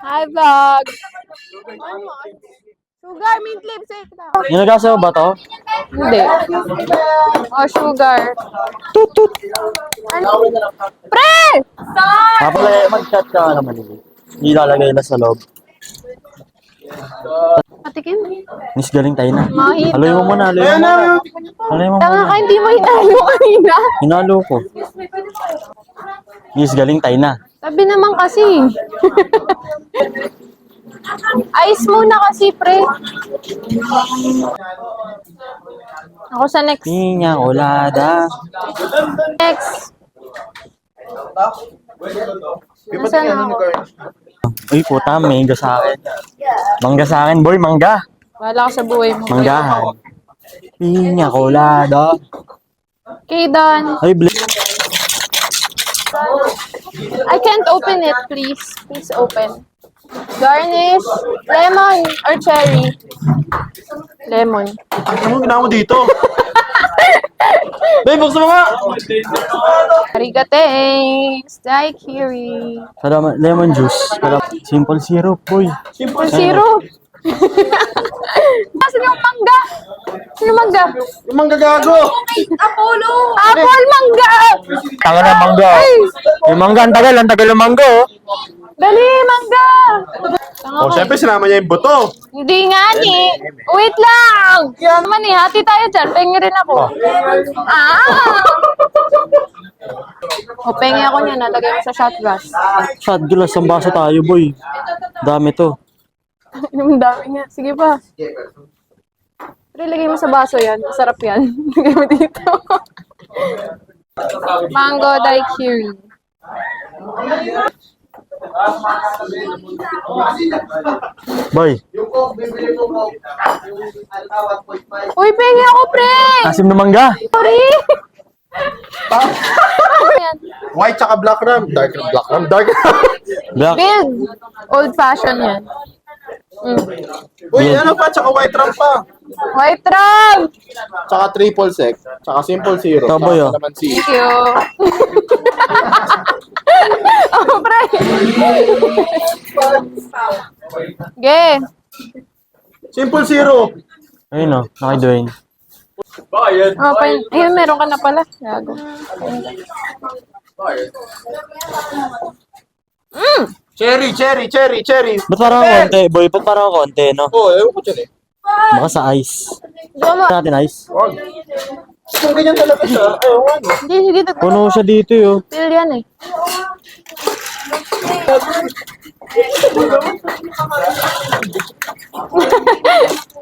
Hi, vlog! Sugar, mint lipstick na. Ginagasaw ba to? Hindi. Oh, sugar. Tut tut! Ano? Pre! Kapag mag-chat ka naman eh. Ilalagay na sa loob. Patikim. Miss, galing tayo na. Mahina. Haloy mo muna, haloy mo muna. Haloy mo Tanga muna. ka, hindi mo hinalo kanina. Hinalo ko. Miss, galing tayo na. Sabi naman kasi. Ice muna kasi, pre. Ako sa next. Pinya colada. Next. Nasaan ako? Uy, puta, mangga sa akin. Mangga sa akin, boy, mangga. Wala ka sa buhay mo. Manggahan. Pinya colada. Okay, done. Ay, I can't open it, please. Please open. Garnish, lemon or cherry? Lemon. Anong ginawa mo dito? Babe, buksan mo nga! Arigates, daiquiri. Salamat, lemon juice. Simple syrup, boy. Simple syrup. Saan yung mangga? Sino mangga? Yung mangga gago! Apollo! Apple mangga! Tanga na mangga. Yung mangga, ang tagal ng mangga, oh. Dali, mangga! Oh, syempre sinama niya yung buto. Hindi nga ni. Wait lang! Yan naman eh, hati tayo dyan. Pengi rin ako. Ah! O, pengi ako niya. Nalagay ko sa shot glass. Shot glass, ang baso tayo, boy. Dami to. Yung dami niya. Sige pa. Pero ilagay mo sa baso yan. Masarap yan. Ilagay mo dito. Mango daiquiri. Boy, Uy, pengi ako, pre! asim na mangga. Sorry! Yan. White tsaka black ram. Dark ram. Black. Build. Old fashion yan. Uy, ano pa? Tsaka white ram pa. White rum! Tsaka triple sec. Tsaka simple zero. Ito, boy, oh. Tsaka naman si... Thank you. Oh, pre. Ge. Simple zero. Ayun, oh. Naki-Dwayne. Oh, ayun, meron ka na pala. Gago. Cherry. Ba't parang konti, boy? Ba't parang konti, no? Oh, ewan ko dyan eh. Baka sa ice. Natin ice. Wag. Kung ganyan talaga siya, ewan. Hindi, sige. Puno siya dito, yo. Feel yan eh.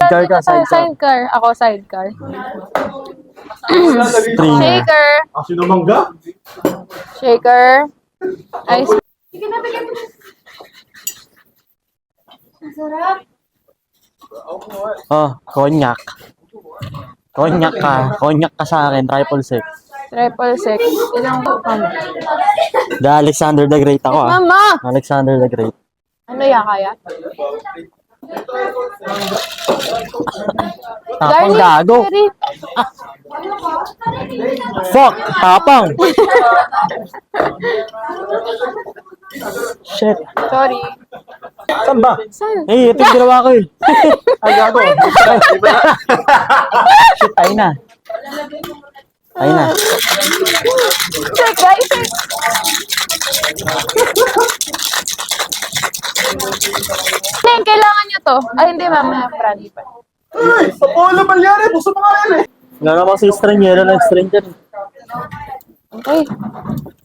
Sidecar ka, sidecar. Sidecar. Ako, sidecar. Stringer. Shaker. Asin na mangga? Shaker. Ice. Oh, konyak. Konyak ka. Konyak ka sa akin. Triple sec. Triple six. Ilang ano? The Alexander the Great ako, ah. Mama! Alexander the Great. Ano yan kaya? Tapang gago. Cherry. Fuck! Tapang! Shit. Sorry. Saan ba? Saan? Eh, ito yung ginawa ko, eh. Ay, gago. Shit, tayo na. Tayo na. Check, guys. Check. Len, kailangan nyo to. Ay, hindi, mamaya. Pradi pa. Ay, Apollo Balyari. Buksan mo nga yan eh. Wala namang si string. Meron ng string dyan. Okay.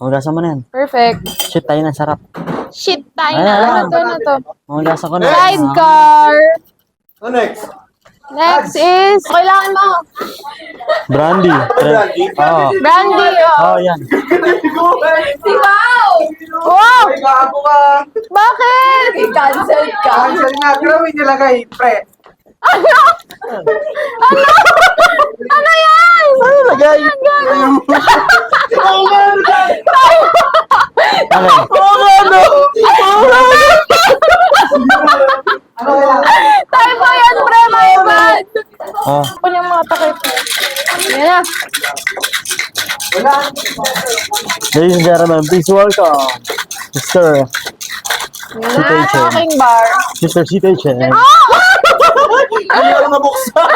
Magasa mo na yan. Perfect. Shit, tayo na. Sarap. Shit, tayo Ay, na. ay, Ano to, ano to? Magasa ko na. Sidecar. Ano next? Next is, kailangan mo. Brandy. Brandy? Oo. Brandy. Oh, yan. Wow! Wow! Gago ka. Bakit? Cancel ka. Cancel nga. Grawin nilagay, pre. Ano? Ano? Ano yan? Ano lagay? Ano? Tayo po yan, pre, my bad. Oh. Ano yung mga takip? Yan na. Ladies and gentlemen, please welcome Mr. Sitay Chen. Aking bar. Mr. Sitay Chen. Hindi ko lang nabuksan.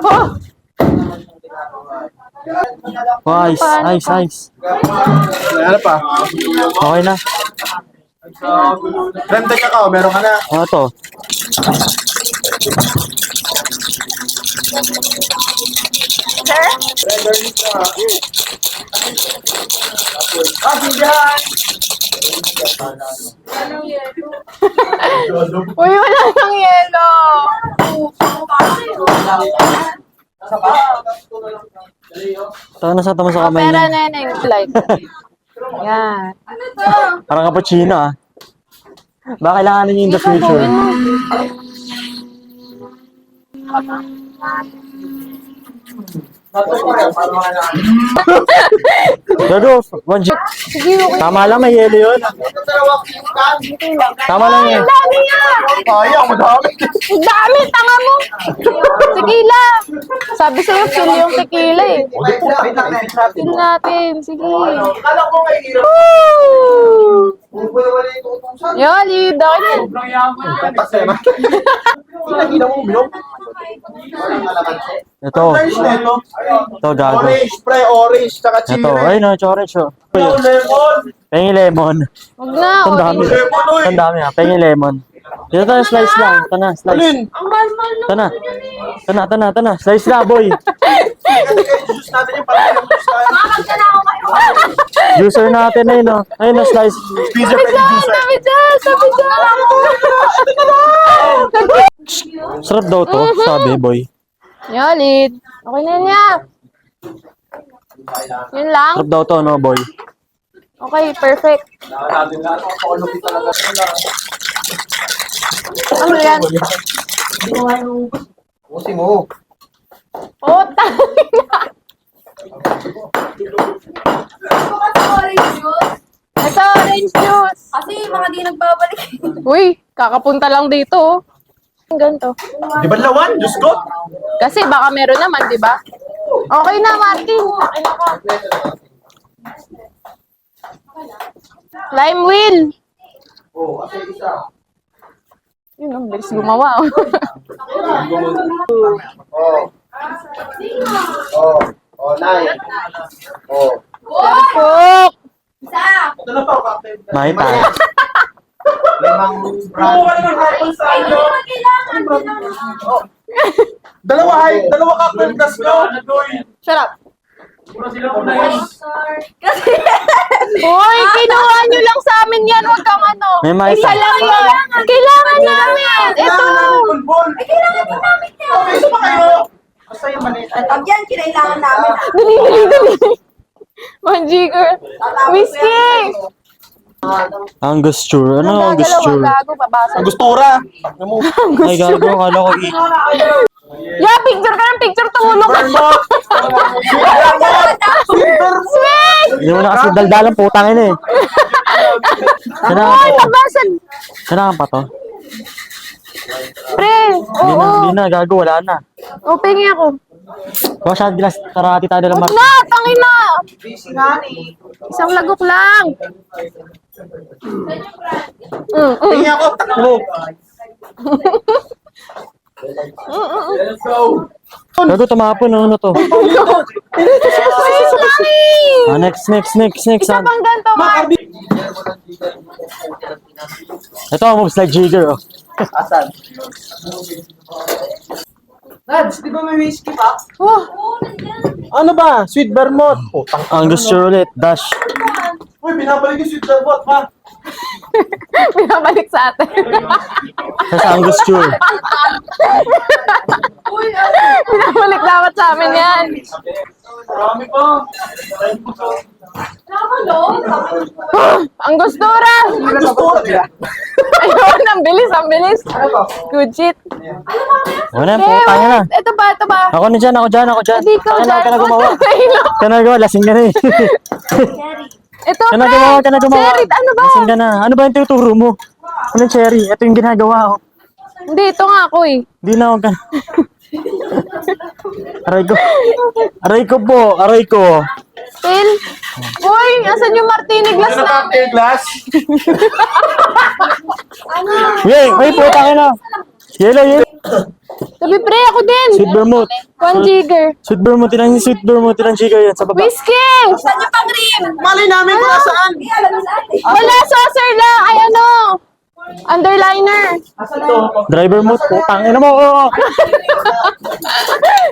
Oh, Oh, ice, ice, ice. Ano pa? Okay na. Rente ka ka, meron ka na. Ano to? uy, wala nang yelo. Ito na sa tama sa kamay Pera niya. neneng. Flight. Yan. Parang cappuccino ah. Baka kailanganin niyo in the future. Gago, 1G. Sige, okay. Tama lang, may yelo yun. Tama lang yun. Ang dami nga. Sayang, madami. Ang dami, tanga mo. Tequila. Sabi sa'yo, feel yung tequila eh. Feel natin. Sige. Kala ko may hirap. Woo! Wala yung tutusan. Yoli, dami. Pinagila mo uminom? Ito. Orange na ito. Ito, gago. Orange, pre, orange, tsaka chili. Ito. Ay, no, orange oh. Lemon. Pengi lemon. Huwag na. Ito ang dami. okay. Lemon, oy. Ito ang dami ah. Pengi lemon. Ito na, slice lang. Ito na, slice. Alin? Ito na. Ito na, ito na, ito na. Slice na, boy. Juice natin yung parang yung juice tayo. Juicer natin na yun, no. Ayun na, slice. Pizza Sabi pwede dyan, juicer. sabi dyan, sabi dyan. Sarap daw to, sabi, boy. Yoli, okay na niya. Yun lang? Sarap daw to, no, boy. Okay, perfect. Ano yan? Pusi mo. Oh, tangina. Ito, orange juice. Kasi mga di nagbabalik. Uy, kakapunta lang dito. Oh. Ganito. Di ba lawan? Diyos ko. Kasi baka meron naman, di ba? Okay na, Martin. Okay na ka. Lime wheel. Oh, kasi isa. Yun, ang bilis gumawa. Oh. Oh. Oh. Oh, nine. Oh. Perfect. Isa! Ito na pa, cocktail. Makita. Limang brand. Oo, ano hapon sa Ay, hindi inyo? naman kailangan. Dalawa cocktail plus nyo. Shut up. Kasi, Uy, kinuha nyo lang sa amin yan. Huwag kang ano. May makita. Isa lang yan. Kailangan namin. Ito. Pulbol. kailangan din namin yan. Okay, isa pa kayo. Basta yung maliit. Pag yan, kinailangan namin. Dali, dali, dali. Manjiger. Whiskey. Angosture. Ano angosture? Gago, babasa. Angostura. Ay, gago. Kala ko Yeah, picture ka ng picture. Tumulong ka. Sweet! Hindi mo na kasi daldalang putang ina eh. Uy, nabasag. Saan pa to? Pre, Hindi oo. na, gago. Wala na. O, pengi ako. Baka siya glass, karati tayo ng Huwag Martin. na, tangin na. Busy nga ni. Isang lagok lang. Tingin ako. Takbo. Gago, tumapon. Ano to? Wait, langin. Ah, next. Isa pang ganito, Mark. Ito, moves like Jigger. Oh. Asan? Nads, di ba may whiskey pa? Oh, Ano ba? Sweet vermouth. Oh, tang. Angosture ulit. Dash. Uy, binabalik yung sweet vermouth, ha? pinabalik sa atin. Sa angosture. Pinabalik dapat sa amin yan. Marami pa. Ang gustura. Angostura. Ayun, ang bilis. Good shit. Wala, Okay, putang ina. wait. Ito ba? Ako na dyan. Hindi ka Kaya dyan. ka na gumawa. Mahilo. Ka na gumawa, lasing ka na eh. Ito, Ka na pre. gumawa. Cherry, ano ba? Lasing ka na. Ano ba yung tinuturo mo? Anong cherry? Ito yung ginagawa ko. Hindi, ito nga ako eh. Hindi na ako ka. Aray ko. Aray ko po. Aray ko. Phil? Uy, asan yung martini glass Ano namin? na glass? Yay! Ay, puta ka na. Yellow, yellow. Sabi pre, ako din. Sweet vermouth. 1 jigger. Sweet vermouth. Sweet vermouth. Chica yan sa baba. Whiskey! Saan yung pang-rim? Malay namin kung nasaan. Hindi, alam mo saan eh. Wala, saucer lang. Ay, ano? Underliner. Driver mo. Putang ina mo.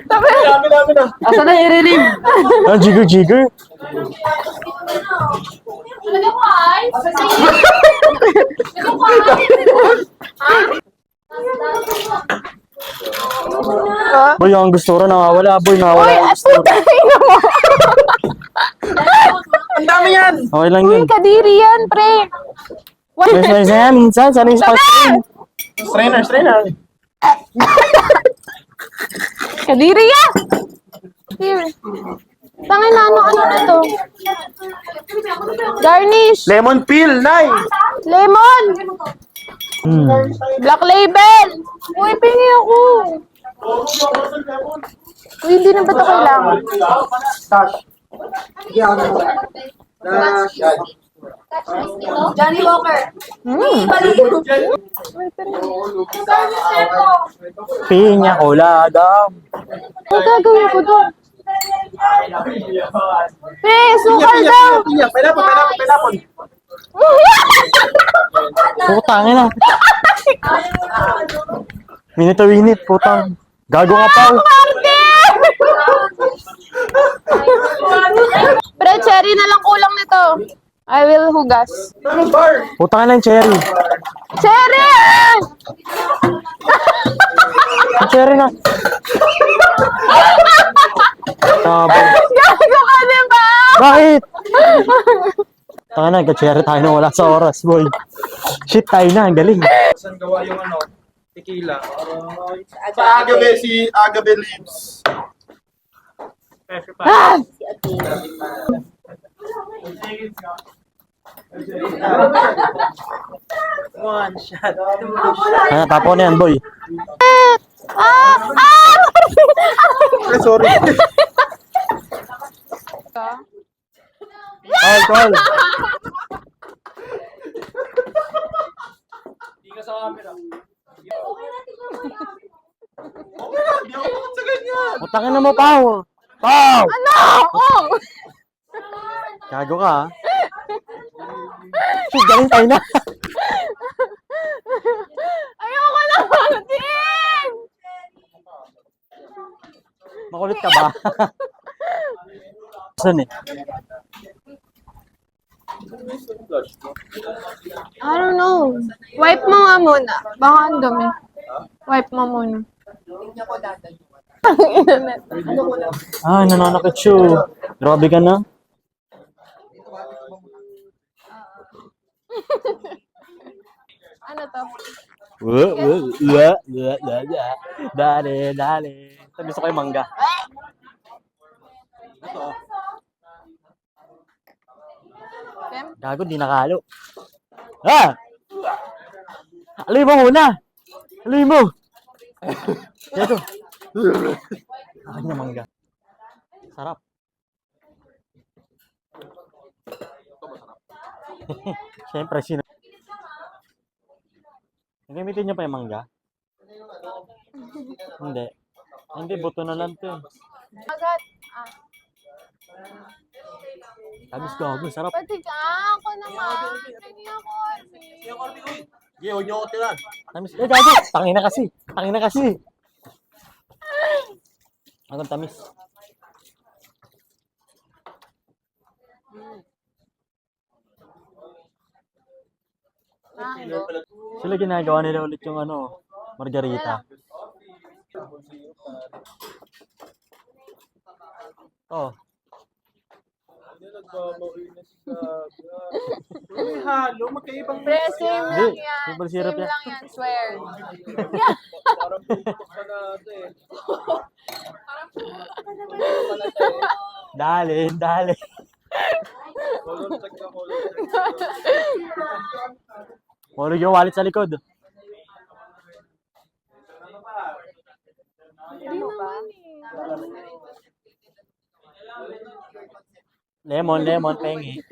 Sabi, Dami na. Asan na iririm? Ah, jigger, jigger. Talaga ko ay? Boy, ang gusto rin nawawala. Boy, uy, nawawala ang gusto rin. putang ina mo. Ang dami yan. Okay lang Uy, yun. kadiri yan, pre. Minsan yan, minsan. Sana yung spark screen. Strainer. Kadiri yan. Here. Tangin na, ano na to? Garnish. Lemon peel, Nay. Lemon. Hmm. Black label. Uy, pingi ako. Uy, hindi na ba ito kailangan? Tash. Johnny Walker. Pinya colada. Ano gagawin ko doon? Pre, sukal daw. Pinya. Pineapple. Putang ina. Winit. Putang. Gago nga pa. Pre, cherry na lang kulang nito. I will hugas. Anong bar? Putang ina yung cherry. Cherry! Yung cherry na. Tabo. Gago ka, diba? Bakit? Taka na, nagka-cherry tayo na wala sa oras, boy. Shit, tayo na. Ang galing. Saan gawa yung tequila? Sa Agave Leaves. Ah! One shot. Ano, tapo na yan, boy. Ah! Sorry. Call. Di ako sa ganyan. Putangin na mo, Pao. Pao! Ano? Oh! Gago ka, ha? Shit, galing tayo na. Ayoko na, Martin! Makulit ka ba? Saan eh? I don't know. Wipe mo nga muna. Baka ang dumi. Wipe mo muna. Ah, nananakit siya. Grabe ka na. Ano to? Dali. Gusto ko yung mangga. Kem? Gago, di nakalo. Ah! Alay mo muna! Alay mo! Gago. Akin na mangga. Sarap. Siyempre, sino? Gamitin niyo pa yung mangga? Hindi. Hindi, buto na lang to. Agad. Ah. Tamis gago, sarap. Pati ka, ako naman. Hindi ako, Arvin. Huwag niyo ako tiran. Tamis. Eh, gago! Tangina kasi. Ang tamis. Mango. Sila ginagawa nila ulit yung margarita. Oh. May halo, magkaibang Pre, same Hindi, lang yan. simple syrup Same yan. lang yan, swear. parang putok ka na eh. Dali. Color check na. Hulog yung wallet sa likod. Hindi Lemon, pengi.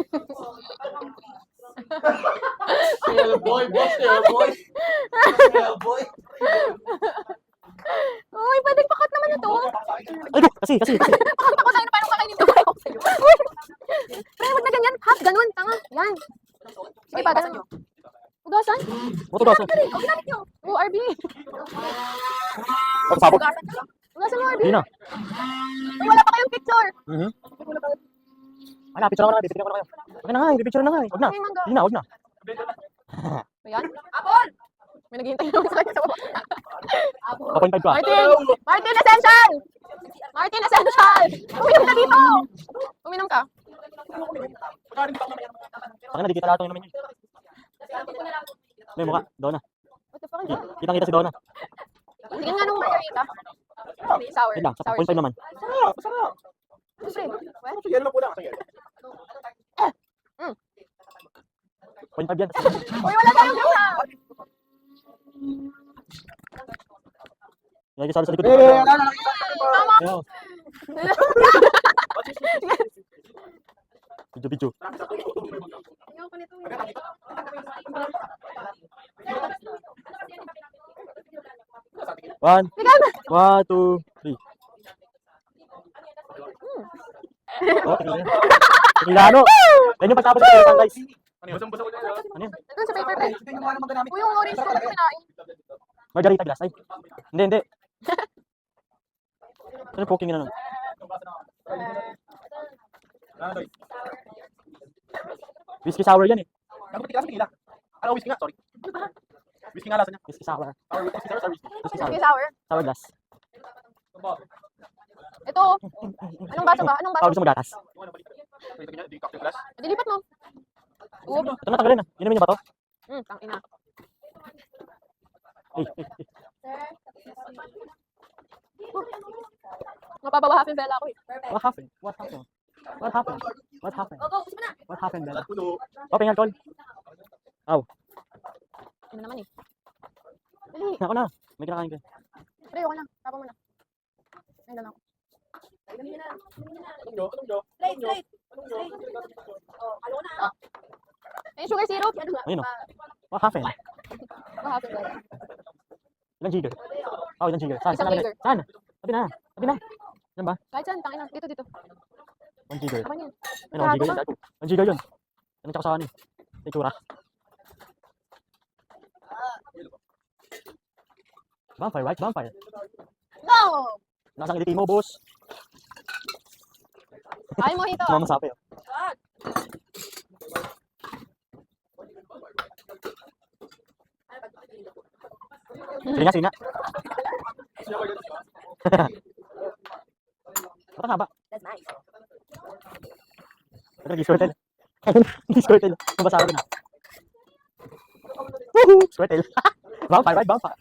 Boy, boss, boy. Boy. Uy, pwedeng pakat naman ito. Ay, go! Kasi. Pakanta ko sa'yo na paano kakainin to. Pareho sa'yo. Uy! Pre, huwag na ganyan. Half, ganun. Tanga. Yan. Uy, pa, ganun. Ugasan? Moto daw. O, ginamit nyo. ORB. Pagsabog. Ugasan mo, ORB. Hindi na. Uy, wala pa kayong picture. Wala, picture ako na. Bibigyan ko na kayo. Okay na nga, picture na nga. Huwag na. May mangga. Hindi na, huwag na. Ayan. Apol! May naghihintay naman sa kanya sa baba. 2.5 ka. Martin Essential! Martin Essential! Uminom ka dito! Uminom ka. Taka na, di kita lahat ng inumin yun. May mukha, Donna. What the fuck is that? Kitang-kita si Donna. Tingin nga nung margarita. Sour. Wait lang, Sour. 0.5 naman. Siyempre. Well, Sige, ano po lang. Sige. 0.5 yan. uy, wala tayong gula! Yan yung sabi sa likod. Tama! Ayaw. Video. Ayoko nito. One, Ikaw! 1, 2, 3. Oh, tequila ano? Yan yung pagtapos sa isang guys. Basang-basa ko na. Ano yun? Nandun sa paper pen. Ito yung mga naman namin. Uy, yung orange ko na kinain. Margarita glass. Ay. Hindi. Ano poking na nun? Whiskey sour yan eh. Ako tigas nila. Ano whiskey nga, sorry. Whiskey nga lasa niya. Whiskey sour. Sour whiskey, sour whiskey. Whiskey sour. Sige, sour. Sour glass. Ito. Anong baso ba? Anong baso? Gusto mo gatas? Ito niya, di cocktail glass. Dilipat mo. Uy, Ito na tanggalin na. Inumin niyo ba to? tangina. Eh. Mapapawahapin bella ako eh. What happened? What happened, Bella? Puno. Open yan, tol. Aw. Ano naman eh. Dali. Ako na. May kinakain ka. Pre, ako na. Tapos mo na. Ayun lang ako. Anong jo? Plate. Ayun, sugar syrup. Ayun o. What happened? Mapapawahapin bella. Ilang jigger? Oh, ilang jigger. Saan? Isang Saan? jigger. Saan? Tabi na. Yan ba? Kahit saan, tangina. Dito. 1 jigger. Tama niyan. Ayun, 1 jigger yun. 1 jigger yun. Yan ang tsaka sa itsura. Vampire, right? Vampire. Go! Nasang iliti mo, boss. Ay mo ito. Mamasapi. Oh. Sige nga. Baka nga ba? That's nice. Ito nag-squirtle. Nag-squirtle. Mabasa ako na. Woohoo! Squirtle. Vampire, right? Vampire.